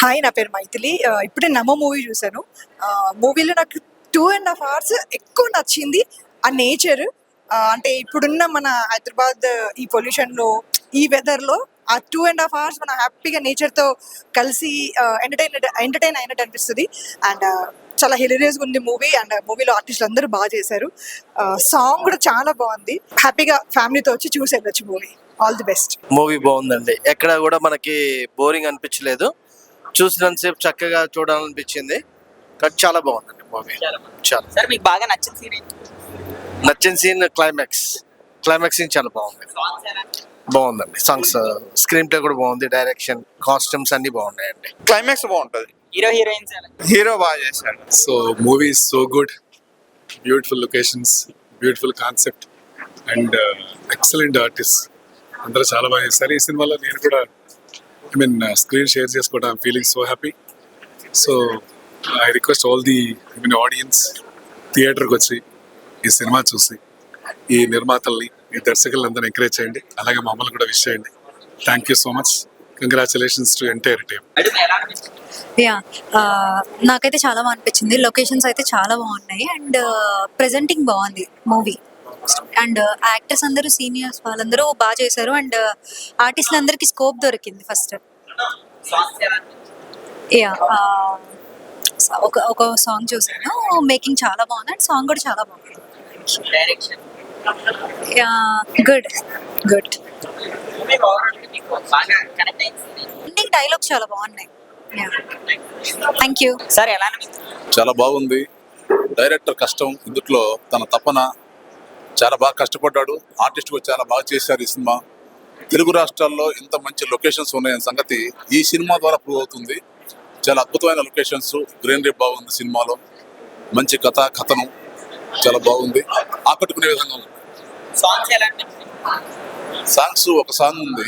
Hi, నా పేరు మైథిలి. ఇప్పుడే నమో మూవీ చూశాను. మూవీలో నాకు 2.5 hours ఎక్కువ నచ్చింది ఆ నేచర్. అంటే ఇప్పుడున్న మన హైదరాబాద్ ఈ పొల్యూషన్లో, ఈ వెదర్లో ఆ 2.5 hours మనం హ్యాపీగా నేచర్తో కలిసి ఎంటర్టైన్ అయినట్టు అనిపిస్తుంది. అండ్ చాలా హిలేరియస్గా ఉంది మూవీ. అండ్ మూవీలో ఆర్టిస్టులు అందరూ బాగా చేశారు. సాంగ్ కూడా చాలా బాగుంది. హ్యాపీగా ఫ్యామిలీతో వచ్చి చూసి వెళ్ళొచ్చు movie. All the best. Movie బాగుందండి. ఎక్కడ కూడా మనకి బోరింగ్ అనిపించలేదు. చూసినంతసేపు చక్కగా చూడాలనిపించింది. చాలా బాగుందండి మూవీ. చాలా సార్ మీకు బాగా నచ్చిన సీన్ నచ్చిన సీన్ క్లైమాక్స్ సీన్ చాలా బాగుందండి. సాంగ్స్, స్క్రీన్ ప్లే కూడా బాగుంది. డైరెక్షన్, కాస్ట్యూమ్స్ అన్ని బాగున్నాయండి. క్లైమాక్స్ బాగుంటది. హీరో హీరోయిన్స్ హీరో బాగా చేశాడు. So movie is so good, beautiful locations, beautiful concept and excellent artist. అందరూ చాలా బాగా చేశారు. ఈ సినిమాలో నేను కూడా స్క్రీన్ షేర్ చేసుకోవడం, I'm feeling so happy. So I request all the audience థియేటర్కి వచ్చి ఈ సినిమా చూసి ఈ నిర్మాతల్ని, ఈ దర్శకులందరినీ ఎంకరేజ్ చేయండి. అలాగే మమ్మల్ని కూడా విష్ చేయండి. Thank you so much. Congratulations to entire team. Yeah, నాకైతే చాలా బాగా అనిపించింది. లొకేషన్స్ అయితే చాలా బాగున్నాయి అండ్ ప్రెజెంటింగ్ బాగుంది మూవీ. అండ్ యాక్టర్స్ అందరూ, సీనియర్స్ వాళ్ళందరూ బాగా చేశారు. అండ్ ఆర్టిస్టులందరికీ స్కోప్ దొరికింది ఫస్ట్. యా, ఒక సాంగ్ చూసాను, మేకింగ్ చాలా బాగుంది అండ్ సాంగ్ కూడా చాలా బాగుంది. Yeah, good. ఎండింగ్ డైలాగ్స్ చాలా బాగున్నాయి. Thank you sir. ఎలా చాలా బాగుంది. డైరెక్టర్ కష్టం, ఇందులో తన తపన, చాలా బాగా కష్టపడ్డాడు. ఆర్టిస్ట్ కూడా చాలా బాగా చేశారు. ఈ సినిమా తెలుగు రాష్ట్రాల్లో ఇంత మంచి లొకేషన్స్ ఉన్నాయన్న సంగతి ఈ సినిమా ద్వారా ప్రూవ్ అవుతుంది. చాలా అద్భుతమైన లొకేషన్స్, గ్రీనరీ బాగుంది. సినిమాలో మంచి కథనం చాలా బాగుంది, ఆకట్టుకునే విధంగా ఉంది. సాంగ్స్ ఒక సాంగ్ ఉంది,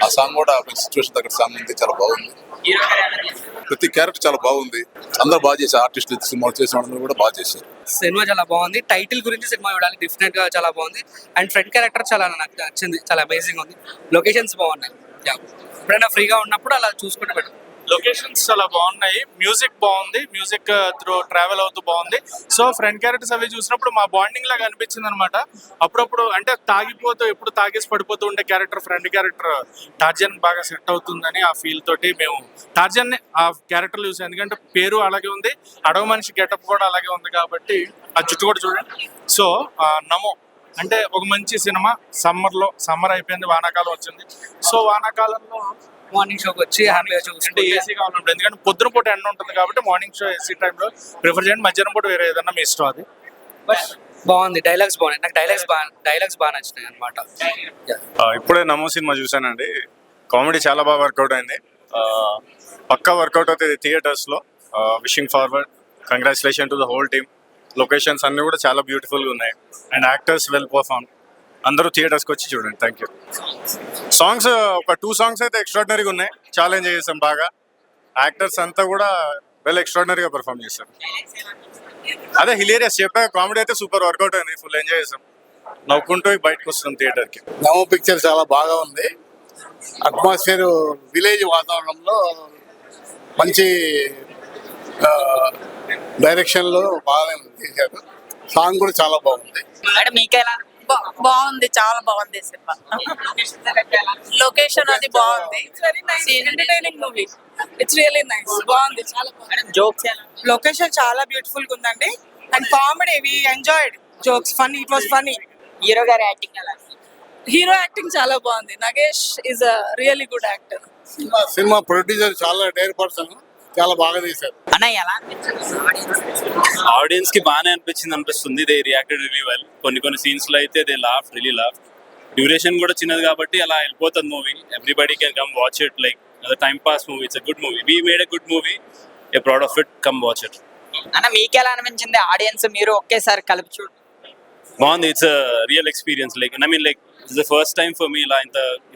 ఆ సాంగ్ కూడా ఒక సిచ్యువేషన్ దగ్గర సాంగ్ ఉంది, చాలా బాగుంది. ప్రతి క్యారెక్టర్ చాలా బాగుంది. అందరూ బాగా చేశారు. ఆర్టిస్టులు సినిమా చేసిన వాళ్ళందరూ కూడా బాగా చేశారు. సినిమా చాలా బాగుంది. టైటిల్ గురించి సినిమా చూడాలి, డిఫరెంట్ గా చాలా బాగుంది. అండ్ ఫ్రంట్ క్యారెక్టర్ చాలా నాకు నచ్చింది, చాలా అమేజింగ్ ఉంది. లొకేషన్స్ బాగున్నాయి. ఎప్పుడైనా ఫ్రీగా ఉన్నప్పుడు అలా చూసుకుంటే పెట్టు. లొకేషన్స్ చాలా బాగున్నాయి. మ్యూజిక్ బాగుంది. మ్యూజిక్ త్రూ ట్రావెల్ అవుతూ బాగుంది. సో ఫ్రంట్ క్యారెక్టర్స్ అవి చూసినప్పుడు మా బాండింగ్ లాగా అనిపించింది అనమాట. అప్పుడప్పుడు అంటే ఎప్పుడు తాగేసి పడిపోతూ ఉండే క్యారెక్టర్, ఫ్రంట్ క్యారెక్టర్ టార్జన్ బాగా సెట్ అవుతుందని ఆ ఫీల్ తోటి మేము టార్జన్ ఆ క్యారెక్టర్ చూసాం. ఎందుకంటే పేరు అలాగే ఉంది, అడవి మనిషి గెటప్ కూడా అలాగే ఉంది కాబట్టి ఆ జుట్టు కూడా చూడండి. సో నమో అంటే ఒక మంచి సినిమా. సమ్మర్ అయిపోయింది, వానాకాలం వచ్చింది. సో వానాకాలంలో మార్నింగ్ షోకి వచ్చి హ్యాపీగా అంటే చూసుకుంటే ఏసీ కావాలంటే, ఎందుకంటే పొద్దున పూట ఎండ ఉంటుంది కాబట్టి మార్నింగ్ షో ఏసీ టైంలో ప్రిఫర్ చేయండి. మధ్యాహ్నం పూట వేరే ఏదన్నా మీ ఇష్టం. అది బాగుంది. డైలాగ్స్ బాగున్నాయి. నాకు డైలాగ్స్ బాగా నచ్చినాయి అనమాట. ఇప్పుడే నమో సినిమా చూసానండి. కామెడీ చాలా బాగా వర్కౌట్ అయింది. పక్కా వర్కౌట్ అవుతుంది థియేటర్స్ లో. Wishing forward, congratulation to the whole team. Locations అన్ని కూడా చాలా బ్యూటిఫుల్ గా ఉన్నాయి అండ్ యాక్టర్స్ వెల్ పర్ఫార్మ్. అందరూ థియేటర్స్కి వచ్చి చూడండి. Thank you. సాంగ్స్ ఒక 2 songs అయితే ఎక్స్ట్రాడినరీగా ఉన్నాయి. చాలా ఎంజాయ్ చేసాం బాగా. యాక్టర్స్ అంతా కూడా వెల్ ఎక్స్ట్రాడినరీగా పర్ఫార్మ్ చేశారు. అదే హిలేరియస్ చెప్పా, కామెడీ అయితే సూపర్ వర్కౌట్ అయింది. ఫుల్ ఎంజాయ్ చేసాం, నవ్వుకుంటూ బయటకు వస్తున్నాం థియేటర్కి. నమో పిక్చర్ చాలా బాగా ఉంది. అట్మాస్ఫియర్ విలేజ్ వాతావరణంలో మంచి డైరెక్షన్లో బాగా తీశారు. సాంగ్ కూడా చాలా బాగుంది. మీకెలా బాగుంది, చాలా బాగుంది సినిమా. లొకేషన్ అది బాగుంది. Entertaining movie. It's really nice. బాగుంది, చాలా బాగుంది. జోక్స్ లొకేషన్ చాలా బ్యూటిఫుల్ గా ఉందండి. And comedy, we enjoyed jokes. Funny, it was funny. Hero గారి యాక్టింగ్ ఎలా? హీరో యాక్టింగ్ చాలా బాగుంది. Nagesh is a really good actor. Cinema producer చాలా డేర్ పర్సన్, చాలా బాగా తీశారు. అన్న ఎలా ఆడియన్స్ కి బాగానే అనిపిస్తుంది. They reacted really well. కొన్ని సీన్స్ లో అయితే they laugh, really laugh. Duration కూడా చిన్నది కాబట్టి అలా వెళ్ళిపోతుంది movie. Everybody can come watch it like a time pass movie. It's a good movie. We made a good movie. Are proud of it. Come watch it. అన్న మీకెలా అనిపించింది? Audience మీరు ఒకేసారి కలిపి చూడు. బాగుంది. It's a real experience. Like it's the first time for me ఇలా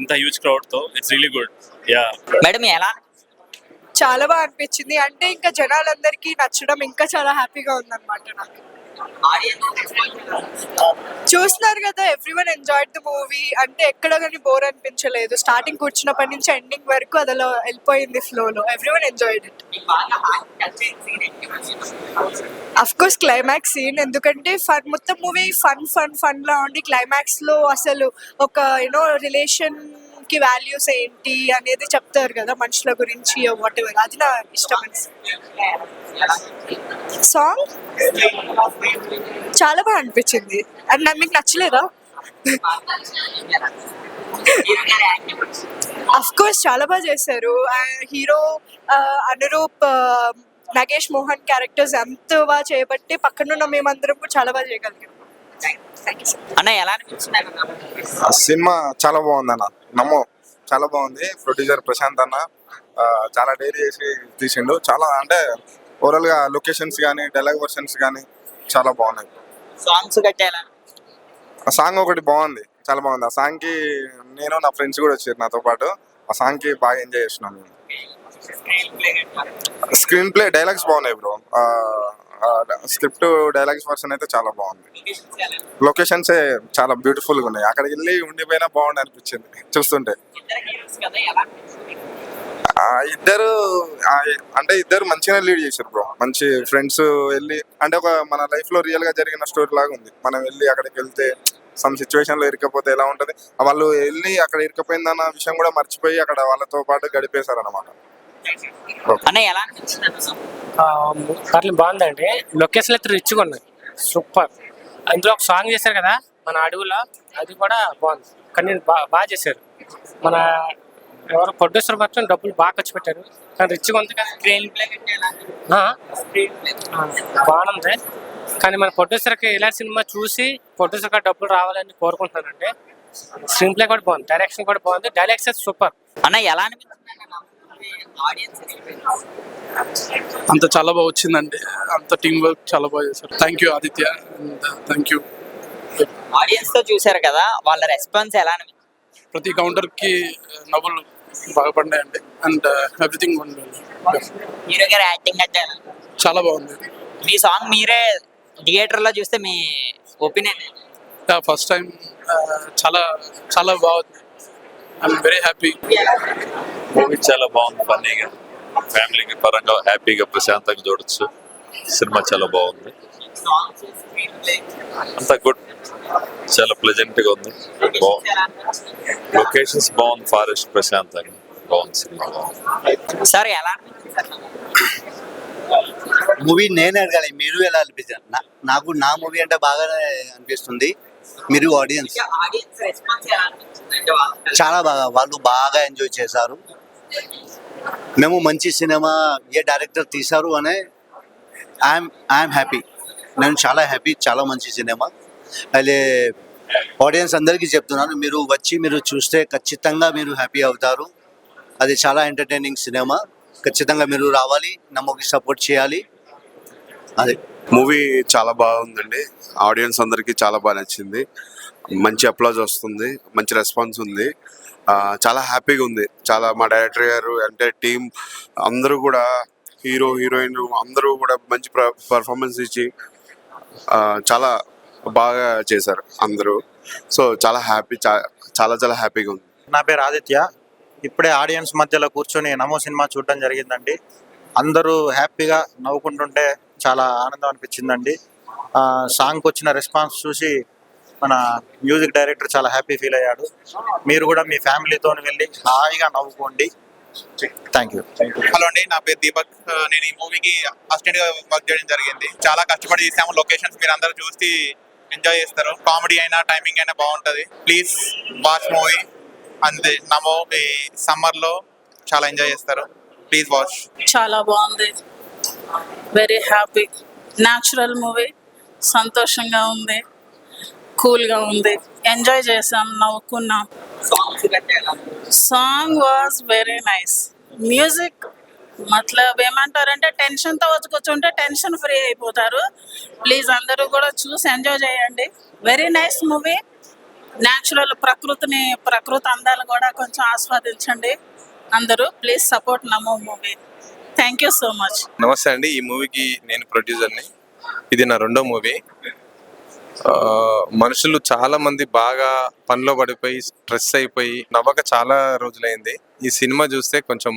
ఇంత హ్యూజ్ క్రౌడ్ తో. It's really good. Yeah madam ఎలా? చాలా బాగా అనిపించింది. అంటే ఇంకా జనాలందరికీ నచ్చడం ఇంకా చాలా హ్యాపీగా ఉందన్నమాట నాకు. చూస్తున్నారు కదా, ఎవ్రీవన్ ఎంజాయ్డ్ ద మూవీ. అంటే ఎక్కడ కానీ బోర్ అనిపించలేదు. స్టార్టింగ్ కూర్చున్నప్పటి నుంచి ఎండింగ్ వరకు అదిలో వెళ్ళిపోయింది ఫ్లోలో. Everyone enjoyed it. Of course climax scene, ఎందుకంటే ఫన్ మొత్తం మూవీ ఫన్ లా ఉండి క్లైమాక్స్ లో అసలు ఒక రిలేషన్ కి వాల్యూస్ ఏంటి అనేది చెప్తారు కదా, మనుషుల గురించి వాట్ ఎవర్. అది నా ఇష్టమైన సాంగ్. చాలా బాగా అనిపించింది. అండ్ నాకు మీకు నచ్చలేదా? అఫ్ కోర్స్ చాలా బాగా చేశారు. హీరో అనురూప్, నగేష్ మోహన్ క్యారెక్టర్స్ ఎంత బాగా చేయబట్టి పక్కనున్న మేమందరం కూడా చాలా బాగా చేయగలిగాం. అన్న ఎలా అనిపించింది? సినిమా చాలా బాగుంది అన్న. నమ్మో చాలా బాగుంది. ప్రొడ్యూసర్ ప్రశాంత్ అన్న చాలా డైరీ చేసి తీసిండు. చాలా అంటే ఓవరాల్ గా లొకేషన్స్ కానీ డైలాగ్ వర్షన్స్ కానీ చాలా బాగున్నాయి. సాంగ్స్ కట్టేలా ఆ సాంగ్ ఒకటి బాగుంది, చాలా బాగుంది. ఆ సాంగ్ కి నేను నా ఫ్రెండ్స్ కూడా వచ్చారు నాతో పాటు. ఆ సాంగ్ కి బాగా ఎంజాయ్ చేసినాం మేము. స్క్రీన్ ప్లే డైలాగ్స్ బాగున్నాయి బ్రో. స్క్రిప్ట్ డైలాగ్స్ వర్షన్ అయితే చాలా బాగుంది. లొకేషన్స్ చాలా బ్యూటిఫుల్ గా ఉన్నాయి. అక్కడికి వెళ్ళి ఉండిపోయినా బాగుంది అనిపించింది చూస్తుంటే. ఇద్దరు మంచిగా లీడ్ చేశారు బ్రో. మంచి ఫ్రెండ్స్ వెళ్ళి అంటే ఒక మన లైఫ్ లో రియల్ గా జరిగిన స్టోరీ లాగా ఉంది. మనం వెళ్ళి అక్కడికి వెళ్తే సమ్ సిచ్యువేషన్ లో ఇరకపోతే ఎలా ఉంటది, వాళ్ళు వెళ్ళి అక్కడ ఇరకపోయిందన్న విషయం కూడా మర్చిపోయి అక్కడ వాళ్ళతో పాటు గడిపేశారు అనమాట. అన్న ఎలా అనిపించింది? పర్లేదు బాగుందండి. లొకేషన్ అయితే రిచ్గా ఉన్నాయి, సూపర్. అందులో ఒక సాంగ్ చేశారు కదా మన అడవులో, అది కూడా బాగుంది. కానీ బాగా చేశారు. మన ఎవరు ప్రొడ్యూసర్ మాత్రం డబ్బులు బాగా ఖర్చు పెట్టారు, కానీ రిచ్గా ఉంది కదా. బాగుంది. కానీ మన ప్రొడ్యూసర్కి ఇలాంటి సినిమా చూసి ప్రొడ్యూసర్కి డబ్బులు రావాలని కోరుకుంటున్నానండి. స్క్రీన్ ప్లే కూడా బాగుంది, డైరెక్షన్ కూడా బాగుంది, డైలాగ్స్ అయితే సూపర్. అన్న ఎలా అనిపించింది? అంత చాలా బాగా వచ్చిందండి. అంత టీం వర్క్ చాలా బాగా చేశారు. Thank you Aditya, thank you. Audience తో చూసారు కదా, వాళ్ళ రెస్పాన్స్ ఎలా అనిపించింది? ప్రతి కౌంటర్ కి నవ్వులు బాగా పడ్డాయండి. అండ్ ఎవ్రీథింగ్ హీరో గారి యాక్టింగ్ అంటే చాలా బాగుంది. మీ సాంగ్ మీరే థియేటర్ లో చూస్తే మీ ఒపీనియన్? ఫస్ట్ టైం చాలా చాలా బాగుంది. I'm very happy. మూవీ చాలా బాగుంది, ఫన్నీగా ఫ్యామిలీకి పరంగా హ్యాపీగా ప్రశాంతంగా చూడొచ్చు. సినిమా చాలా బాగుంది, అంతా గుడ్, చాలా ప్లెజెంట్ గా ఉంది. లొకేషన్స్ బాగుంది, ఫారెస్ట్ ప్రశాంతంగా బాగుంది. సినిమా బాగుంది. సార్ ఎలా మూవీ నేనే అడగాలి, మీరు ఎలా అనిపించారు? నాకు నా మూవీ అంటే బాగానే అనిపిస్తుంది. మీరు ఆడియన్స్ చాలా బాగా, వాళ్ళు బాగా ఎంజాయ్ చేశారు. మేము మంచి సినిమా ఏ డైరెక్టర్ తీశారు అనే ఐఎమ్ హ్యాపీ. నేను చాలా హ్యాపీ. చాలా మంచి సినిమా. అదే ఆడియన్స్ అందరికీ చెప్తున్నాను, మీరు వచ్చి మీరు చూస్తే ఖచ్చితంగా మీరు హ్యాపీ అవుతారు. అది చాలా ఎంటర్టైనింగ్ సినిమా. ఖచ్చితంగా మీరు రావాలి, నమ్మకి సపోర్ట్ చేయాలి. అదే మూవీ చాలా బాగుందండి. ఆడియన్స్ అందరికీ చాలా బాగా నచ్చింది. మంచి అప్లాజ్ వస్తుంది, మంచి రెస్పాన్స్ ఉంది. చాలా హ్యాపీగా ఉంది. చాలా మా డైరెక్టర్ గారు అంటే టీం అందరూ కూడా, హీరో హీరోయిన్ అందరూ కూడా మంచి పర్ఫార్మెన్స్ ఇచ్చి చాలా బాగా చేశారు అందరూ. సో చాలా హ్యాపీ, చాలా చాలా హ్యాపీగా ఉంది. నా పేరు ఆదిత్య. ఇప్పుడే ఆడియన్స్ మధ్యలో కూర్చొని నమో సినిమా చూడడం జరిగిందండి. అందరూ హ్యాపీగా నవ్వుకుంటుంటే చాలా ఆనందం అనిపించిందండి. సాంగ్కి వచ్చిన రెస్పాన్స్ చూసి మన మ్యూజిక్ డైరెక్టర్ చాలా హ్యాపీ ఫీల్ అయ్యాడు. మీరు కూడా మీ ఫ్యామిలీతో వెళ్ళి హాయిగా నవ్వుకోండి. Thank you. హలో అండి, నా పేరు దీపక్. నేను ఈ మూవీకి అసిస్టెంట్ గా వర్క్ చేయడం జరిగింది. చాలా కష్టపడి చేసాము. లొకేషన్స్ మీరు అందరూ చూసి ఎంజాయ్ చేస్తారు. కామెడీ అయినా టైమింగ్ అయినా బాగుంటుంది. Please watch movie. అంతే, నమో ఈ సమ్మర్ లో చాలా ఎంజాయ్ చేస్తారు. Please watch. చాలా బాగుంది, వెరీ హ్యాపీ. న్యాచురల్ మూవీ, సంతోషంగా ఉంది, కూల్గా ఉంది, ఎంజాయ్ చేసాం, నవ్వుకున్నాం. Song was very nice. Music మతలబ్ ఏమంటారంటే టెన్షన్తో వచ్చి కూర్చుంటే టెన్షన్ ఫ్రీ అయిపోతారు. ప్లీజ్ అందరూ కూడా చూసి ఎంజాయ్ చేయండి. Very nice movie. న్యాచురల్ ప్రకృతి అందాలు కూడా కొంచెం ఆస్వాదించండి అందరూ. Please support Namo movie. Thank you so much. నమస్తే అండి, ఈ మూవీకి నేను ప్రొడ్యూసర్ని. ఇది నా రెండో మూవీ. మనుషులు చాలా మంది బాగా పనిలో పడిపోయి స్ట్రెస్ అయిపోయి నవ్వక చాలా రోజులైంది. ఈ సినిమా చూస్తే కొంచెం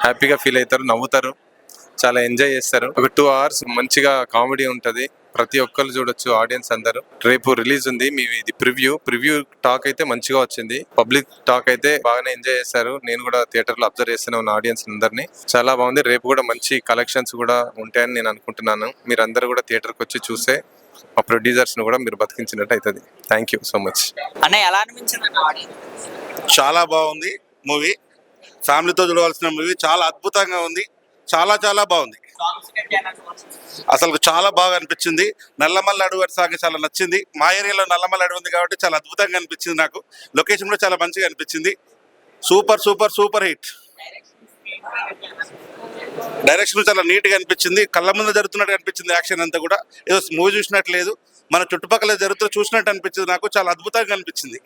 హ్యాపీగా ఫీల్ అవుతారు, నవ్వుతారు, చాలా ఎంజాయ్ చేస్తారు. ఒక 2 hours మంచిగా కామెడీ ఉంటది. ప్రతి ఒక్కరు చూడొచ్చు, ఆడియన్స్ అందరూ. రేపు రిలీజ్ ఉంది. ఇది ప్రివ్యూ టాక్ అయితే మంచిగా వచ్చింది. పబ్లిక్ టాక్ అయితే బాగానే ఎంజాయ్ చేశారు. నేను కూడా థియేటర్ లో అబ్జర్వ్ చేస్తూనే ఉన్న ఆడియన్స్ అందరినీ. చాలా బాగుంది. రేపు కూడా మంచి కలెక్షన్స్ కూడా ఉంటాయని నేను అనుకుంటున్నాను. మీరందరూ కూడా థియేటర్కి వచ్చి చూస్తే మా ప్రొడ్యూసర్స్ ను కూడా మీరు బతికించినట్టు అవుతుంది. Thank you so much. అన్న ఎలా అనిపించింది అన్న ఆడియన్స్? చాలా బాగుంది మూవీ. ఫ్యామిలీతో చూడవలసిన మూవీ. చాలా అద్భుతంగా ఉంది. చాలా చాలా బాగుంది. అసలు చాలా బాగా అనిపించింది. నల్లమల్ల అడవి సాంగ్ చాలా నచ్చింది. మా ఏరియాలో నల్లమల్ల అడవి ఉంది కాబట్టి చాలా అద్భుతంగా అనిపించింది నాకు. లొకేషన్ కూడా చాలా మంచిగా అనిపించింది. Super super super hit. Direction చాలా నీట్గా అనిపించింది. కళ్ళ ముందు జరుగుతున్నట్టు అనిపించింది. యాక్షన్ అంతా కూడా ఏదో మూవీ చూసినట్టు లేదు, మన చుట్టుపక్కల జరుగుతూ చూసినట్టు అనిపించింది. నాకు చాలా అద్భుతంగా అనిపించింది.